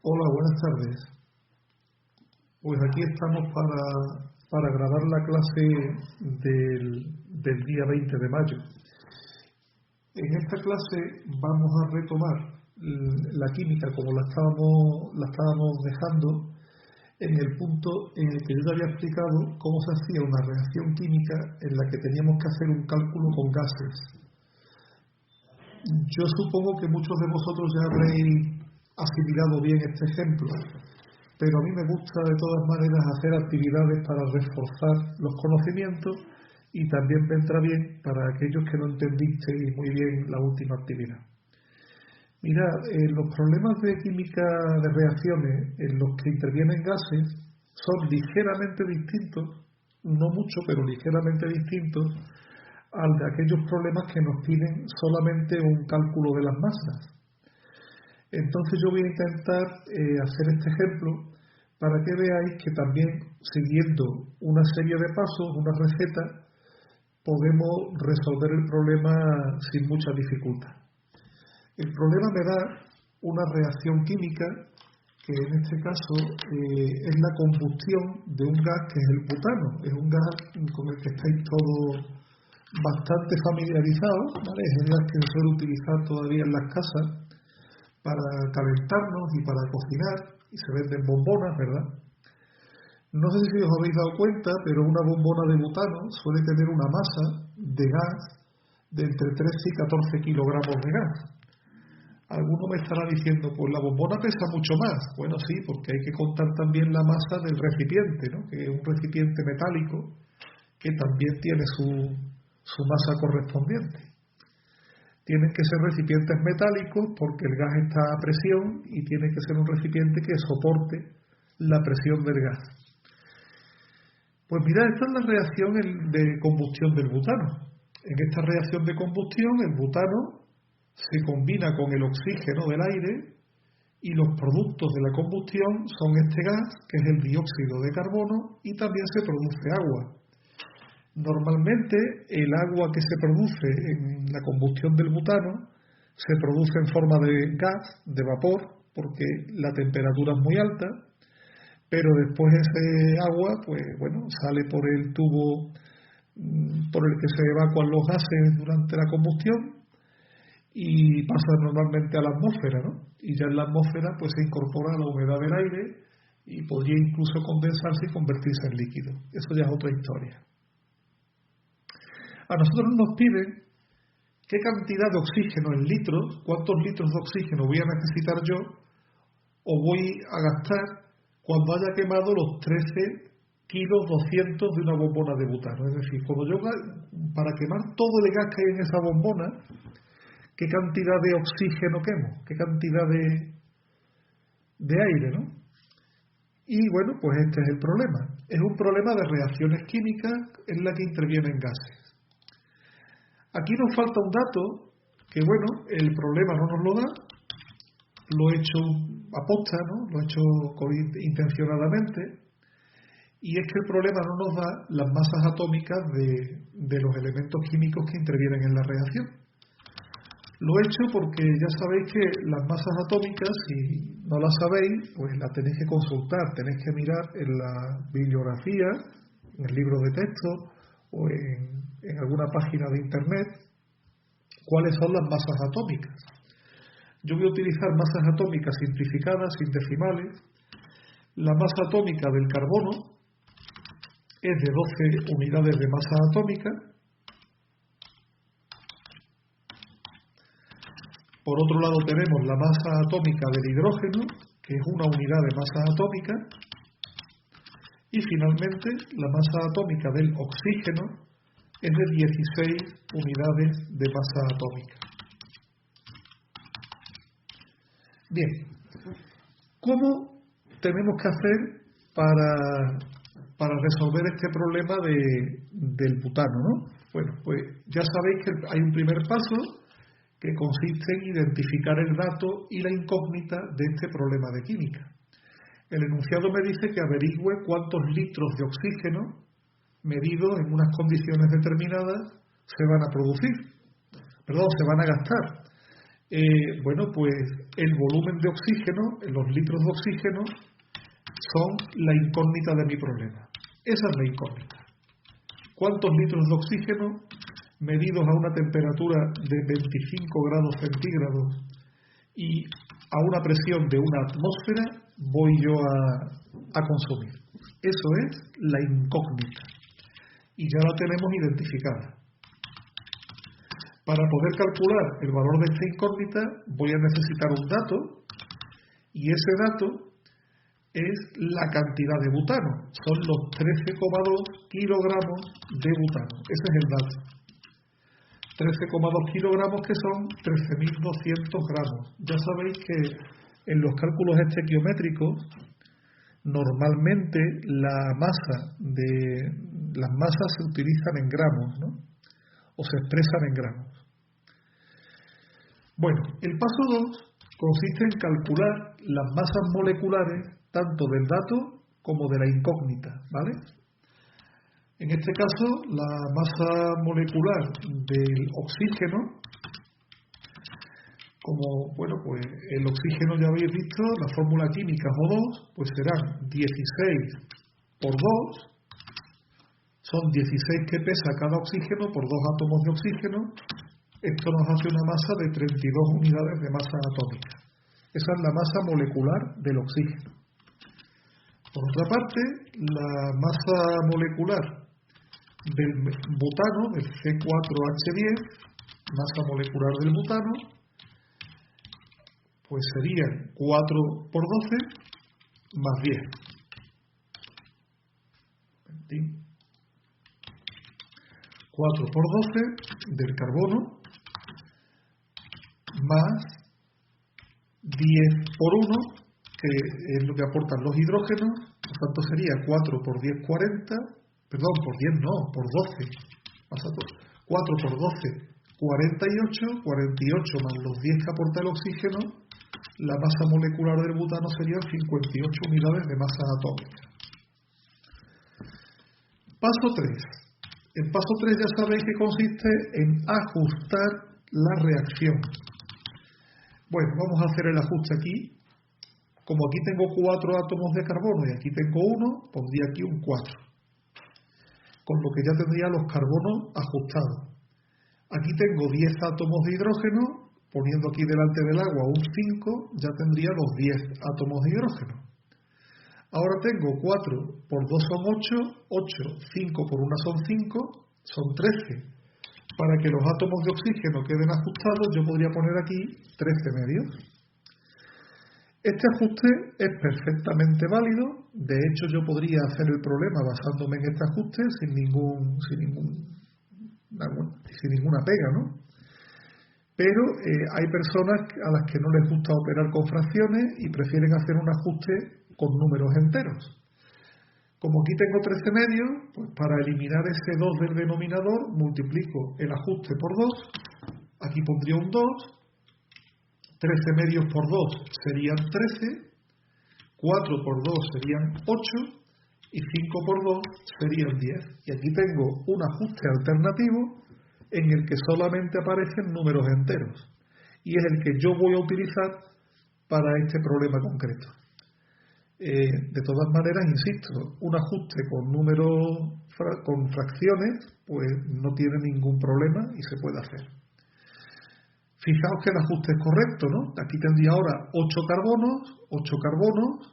Hola, buenas tardes. Pues aquí estamos para grabar la clase del día 20 de mayo. En esta clase vamos a retomar la química como la estábamos dejando en el punto en el que yo te había explicado cómo se hacía una reacción química en la que teníamos que hacer un cálculo con gases. Yo supongo que muchos de vosotros ya habréis asimilado bien este ejemplo, pero a mí me gusta de todas maneras hacer actividades para reforzar los conocimientos y también vendrá bien para aquellos que no entendisteis muy bien la última actividad. Mirad, los problemas de química de reacciones en los que intervienen gases son ligeramente distintos, no mucho, pero ligeramente distintos al de aquellos problemas que nos piden solamente un cálculo de las masas. Entonces yo voy a intentar hacer este ejemplo para que veáis que también siguiendo una serie de pasos, una receta, podemos resolver el problema sin mucha dificultad. El problema me da una reacción química que en este caso es la combustión de un gas que es el butano. Es un gas con el que estáis todos bastante familiarizados, ¿vale? Es el gas que se suele utilizar todavía en las casas para calentarnos y para cocinar, y se venden bombonas, ¿verdad? No sé si os habéis dado cuenta, pero una bombona de butano suele tener una masa de gas de entre 13 y 14 kilogramos de gas. Alguno me estará diciendo, pues la bombona pesa mucho más. Bueno, sí, porque hay que contar también la masa del recipiente, ¿no? Que es un recipiente metálico que también tiene su masa correspondiente. Tienen que ser recipientes metálicos porque el gas está a presión y tiene que ser un recipiente que soporte la presión del gas. Pues mirad, esta es la reacción de combustión del butano. En esta reacción de combustión el butano se combina con el oxígeno del aire y los productos de la combustión son este gas, que es el dióxido de carbono, y también se produce agua. Normalmente el agua que se produce en la combustión del butano se produce en forma de gas, de vapor, porque la temperatura es muy alta, pero después ese agua, pues bueno, sale por el tubo por el que se evacúan los gases durante la combustión y pasa normalmente a la atmósfera, ¿no? Y ya en la atmósfera pues se incorpora la humedad del aire y podría incluso condensarse y convertirse en líquido. Eso ya es otra historia. A nosotros nos piden qué cantidad de oxígeno en litros, cuántos litros de oxígeno voy a necesitar yo o voy a gastar cuando haya quemado los 13 kilos 200 de una bombona de butano. Es decir, cuando yo, para quemar todo el gas que hay en esa bombona, qué cantidad de oxígeno quemo, qué cantidad de aire, ¿no? Y bueno, pues este es el problema. Es un problema de reacciones químicas en la que intervienen gases. Aquí nos falta un dato que, bueno, el problema no nos lo da, lo he hecho aposta, ¿no? Lo he hecho intencionadamente, y es que el problema no nos da las masas atómicas de los elementos químicos que intervienen en la reacción. Lo he hecho porque ya sabéis que las masas atómicas, si no las sabéis, pues las tenéis que consultar, tenéis que mirar en la bibliografía, en el libro de texto o en alguna página de internet, cuáles son las masas atómicas. Yo voy a utilizar masas atómicas simplificadas, sin decimales. La masa atómica del carbono es de 12 unidades de masa atómica. Por otro lado tenemos la masa atómica del hidrógeno, que es una unidad de masa atómica. Y finalmente la masa atómica del oxígeno es de 16 unidades de masa atómica. Bien, ¿cómo tenemos que hacer para resolver este problema del butano, ¿no? Bueno, pues ya sabéis que hay un primer paso que consiste en identificar el dato y la incógnita de este problema de química. El enunciado me dice que averigüe cuántos litros de oxígeno medidos en unas condiciones determinadas se van a producir, se van a gastar. Bueno, pues el volumen de oxígeno, los litros de oxígeno, son la incógnita de mi problema. Esa es la incógnita. ¿Cuántos litros de oxígeno medidos a una temperatura de 25 grados centígrados y a una presión de una atmósfera voy yo a consumir? Eso es la incógnita. Y ya la tenemos identificada. Para poder calcular el valor de esta incógnita voy a necesitar un dato, y ese dato es la cantidad de butano. Son los 13,2 kilogramos de butano. Ese es el dato. 13,2 kilogramos, que son 13.200 gramos. Ya sabéis que en los cálculos estequiométricos normalmente las masas se utilizan en gramos, ¿no? O se expresan en gramos. Bueno, el paso 2 consiste en calcular las masas moleculares tanto del dato como de la incógnita, ¿vale? En este caso, la masa molecular del oxígeno, como, bueno, pues el oxígeno ya habéis visto, la fórmula química O2, pues serán 16 por 2, son 16 que pesa cada oxígeno por 2 átomos de oxígeno. Esto nos hace una masa de 32 unidades de masa atómica. Esa es la masa molecular del oxígeno. Por otra parte, la masa molecular del butano, del C4H10, masa molecular del butano, pues serían 4 por 12 más 10. 4 por 12 del carbono más 10 por 1, que es lo que aportan los hidrógenos, por tanto sería 4 por 10, 40, perdón, por 10 no, por 12, 4 por 12, 48, 48 más los 10 que aporta el oxígeno, la masa molecular del butano serían 58 unidades de masa atómica. Paso 3. El paso 3 ya sabéis que consiste en ajustar la reacción. Bueno, vamos a hacer el ajuste aquí. Como aquí tengo 4 átomos de carbono y aquí tengo 1, pondría aquí un 4. Con lo que ya tendría los carbonos ajustados. Aquí tengo 10 átomos de hidrógeno, poniendo aquí delante del agua un 5, ya tendría los 10 átomos de hidrógeno. Ahora tengo 4 por 2 son 8, 5 por 1 son 5, son 13. Para que los átomos de oxígeno queden ajustados, yo podría poner aquí 13 medios. Este ajuste es perfectamente válido. De hecho, yo podría hacer el problema basándome en este ajuste sin ninguna pega, ¿no? Pero hay personas a las que no les gusta operar con fracciones y prefieren hacer un ajuste con números enteros. Como aquí tengo 13 medios, pues para eliminar ese 2 del denominador, multiplico el ajuste por 2, aquí pondría un 2, 13 medios por 2 serían 13, 4 por 2 serían 8 y 5 por 2 serían 10. Y aquí tengo un ajuste alternativo en el que solamente aparecen números enteros y es el que yo voy a utilizar para este problema concreto. De todas maneras, insisto, un ajuste con fracciones pues no tiene ningún problema y se puede hacer. Fijaos que el ajuste es correcto, ¿no? Aquí tendría ahora 8 carbonos,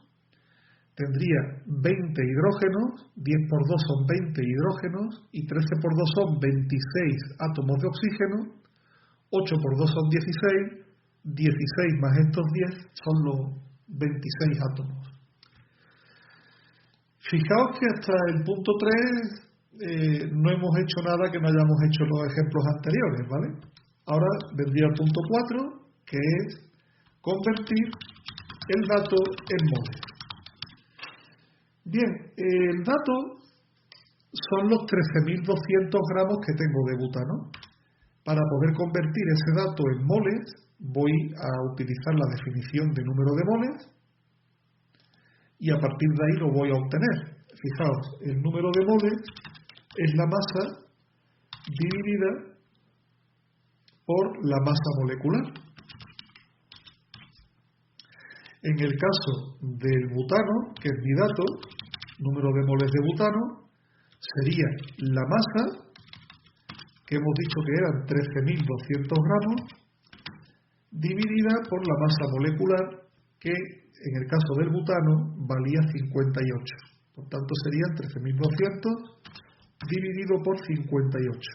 tendría 20 hidrógenos, 10 por 2 son 20 hidrógenos y 13 por 2 son 26 átomos de oxígeno, 8 por 2 son 16, 16 más estos 10 son los 26 átomos. Fijaos que hasta el punto 3 no hemos hecho nada que no hayamos hecho en los ejemplos anteriores, ¿vale? Ahora vendría el punto 4, que es convertir el dato en moles. Bien, el dato son los 13.200 gramos que tengo de butano. Para poder convertir ese dato en moles, voy a utilizar la definición de número de moles y a partir de ahí lo voy a obtener. Fijaos, el número de moles es la masa dividida por la masa molecular. En el caso del butano, que es mi dato, número de moles de butano, sería la masa, que hemos dicho que eran 13.200 gramos, dividida por la masa molecular, que en el caso del butano valía 58. Por tanto serían 13.200 dividido por 58.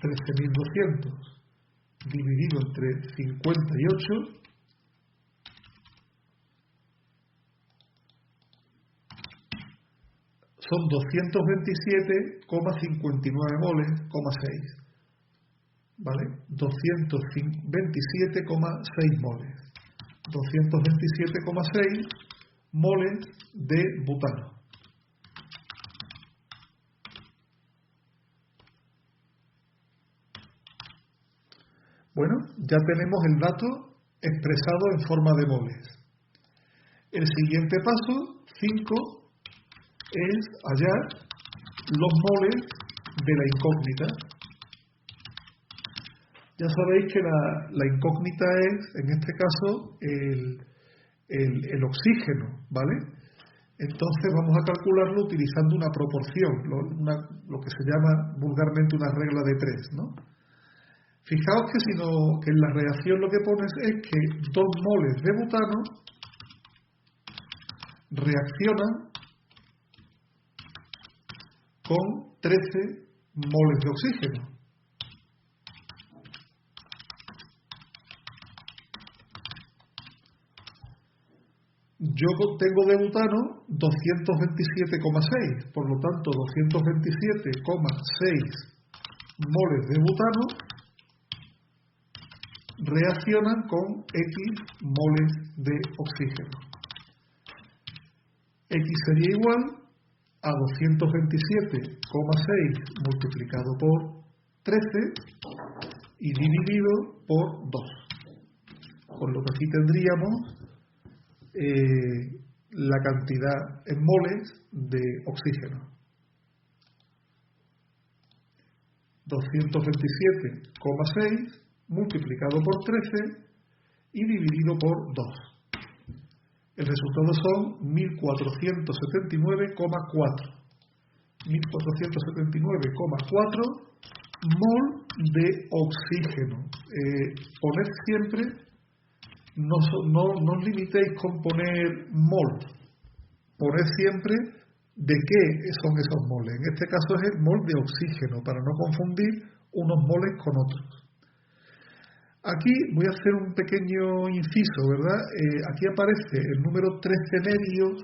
13.200 dividido entre 58 son 227,59 moles, 6. ¿Vale? 227,6 moles. 227,6 moles de butano. Bueno, ya tenemos el dato expresado en forma de moles. El siguiente paso, 5, es hallar los moles de la incógnita. Ya sabéis que la incógnita es, en este caso, el oxígeno, ¿vale? Entonces vamos a calcularlo utilizando una proporción, lo que se llama vulgarmente una regla de 3, ¿no? Fijaos que en la reacción lo que pones es que 2 moles de butano reaccionan con 13 moles de oxígeno. Yo tengo de butano 227,6, por lo tanto 227,6 moles de butano reaccionan con X moles de oxígeno. X sería igual a 227,6 multiplicado por 13 y dividido por 2. Con lo que aquí tendríamos la cantidad en moles de oxígeno. 227,6 multiplicado por 13 y dividido por 2. El resultado son 1479,4. 1479,4 mol de oxígeno. Poned siempre, no os limitéis con poner mol. Poned siempre de qué son esos moles. En este caso es el mol de oxígeno, para no confundir unos moles con otros. Aquí voy a hacer un pequeño inciso, ¿verdad? Aquí aparece el número 13 medios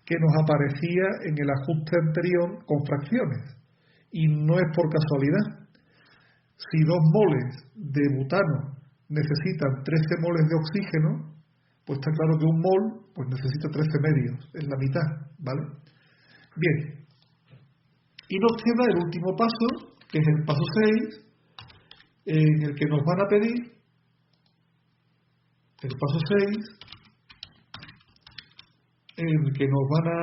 que nos aparecía en el ajuste anterior con fracciones. Y no es por casualidad. Si 2 moles de butano necesitan 13 moles de oxígeno, pues está claro que un mol pues necesita 13 medios, es la mitad, ¿vale? Bien. Y nos queda el último paso, que es el paso 6, en el que nos van a pedir, el paso 6, en el que nos van a...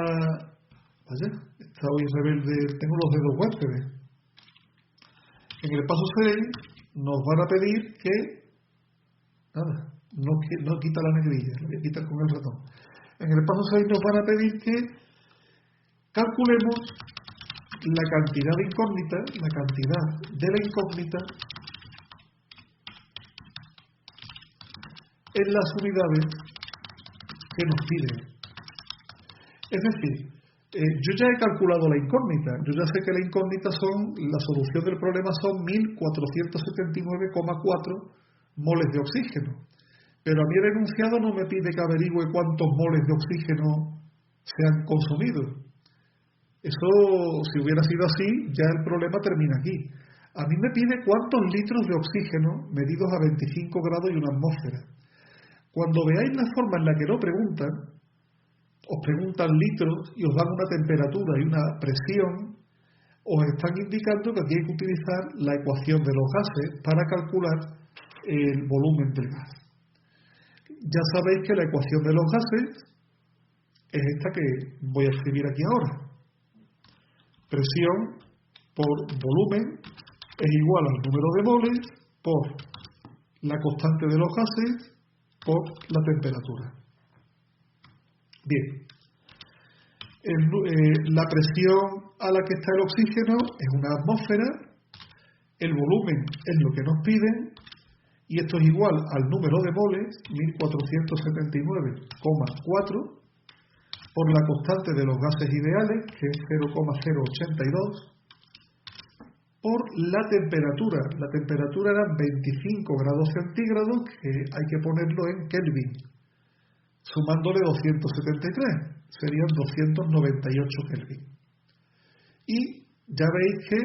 Vaya, está hoy rebelde, tengo los dedos huéspedes. En el paso 6 nos van a pedir que... Nada, no quita la negrilla, lo voy a quitar con el ratón. En el paso 6 nos van a pedir que calculemos la cantidad de incógnita, la cantidad de la incógnita en las unidades que nos piden. Es decir, yo ya he calculado la incógnita, yo ya sé que la incógnita la solución del problema son 1479,4 moles de oxígeno. Pero a mí el enunciado no me pide que averigüe cuántos moles de oxígeno se han consumido. Eso, si hubiera sido así, ya el problema termina aquí. A mí me pide cuántos litros de oxígeno medidos a 25 grados y una atmósfera. Cuando veáis la forma en la que lo preguntan, os preguntan litros y os dan una temperatura y una presión, os están indicando que aquí hay que utilizar la ecuación de los gases para calcular el volumen del gas. Ya sabéis que la ecuación de los gases es esta que voy a escribir aquí ahora. Presión por volumen es igual al número de moles por la constante de los gases por la temperatura. Bien, la presión a la que está el oxígeno es una atmósfera, el volumen es lo que nos piden, y esto es igual al número de moles, 1479,4, por la constante de los gases ideales, que es 0,082, por la temperatura. La temperatura eran 25 grados centígrados, que hay que ponerlo en Kelvin. Sumándole 273, serían 298 Kelvin. Y ya veis que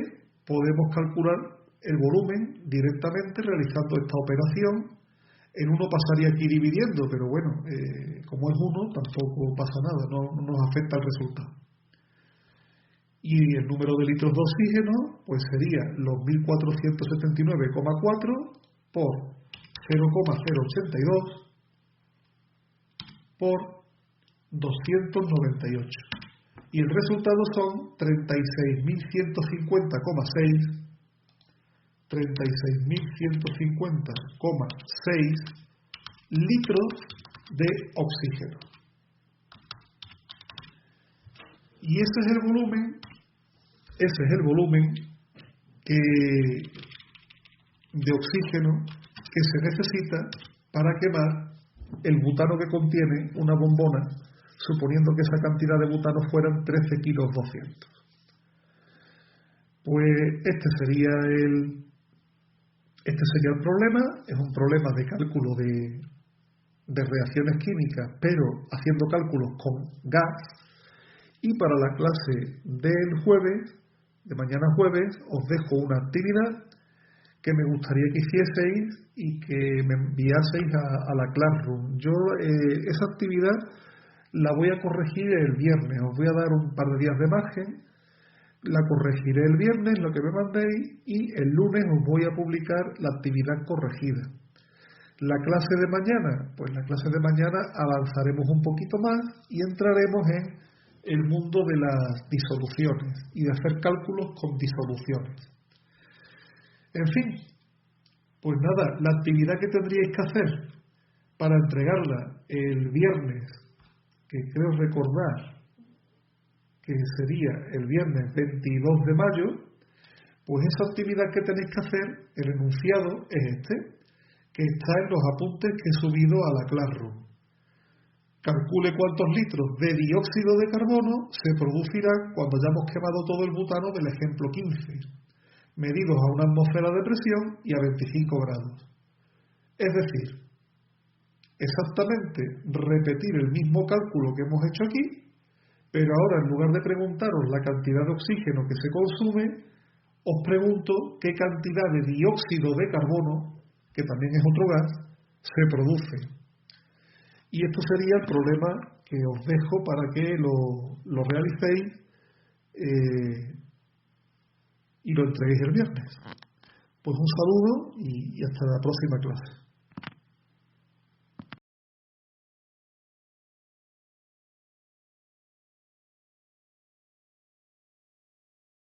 podemos calcular el volumen directamente realizando esta operación. En uno pasaría aquí dividiendo, pero bueno, como es uno, tampoco pasa nada, no nos afecta el resultado. Y el número de litros de oxígeno, pues sería los 1479,4 por 0,082 por 298. Y el resultado son 36.150,6 litros de oxígeno. Y ese es el volumen de oxígeno que se necesita para quemar el butano que contiene una bombona, suponiendo que esa cantidad de butano fueran 13 kilos 200. Pues este sería el problema. Es un problema de cálculo de reacciones químicas, pero haciendo cálculos con gas. Y para la clase del jueves, de mañana jueves, os dejo una actividad que me gustaría que hicieseis y que me enviaseis a la Classroom. Yo esa actividad la voy a corregir el viernes. Os voy a dar un par de días de margen. La corregiré el viernes, lo que me mandéis, y el lunes os voy a publicar la actividad corregida. La clase de mañana, pues la clase de mañana avanzaremos un poquito más y entraremos en el mundo de las disoluciones y de hacer cálculos con disoluciones. En fin, pues nada, la actividad que tendríais que hacer para entregarla el viernes, que creo recordar que sería el viernes 22 de mayo, pues esa actividad que tenéis que hacer, el enunciado es este, que está en los apuntes que he subido a la Classroom. Calcule cuántos litros de dióxido de carbono se producirán cuando hayamos quemado todo el butano del ejemplo 15, medidos a una atmósfera de presión y a 25 grados. Es decir, exactamente repetir el mismo cálculo que hemos hecho aquí, pero ahora en lugar de preguntaros la cantidad de oxígeno que se consume, os pregunto qué cantidad de dióxido de carbono, que también es otro gas, se produce. Y esto sería el problema que os dejo para que lo realicéis y lo entreguéis el viernes. Pues un saludo y hasta la próxima clase.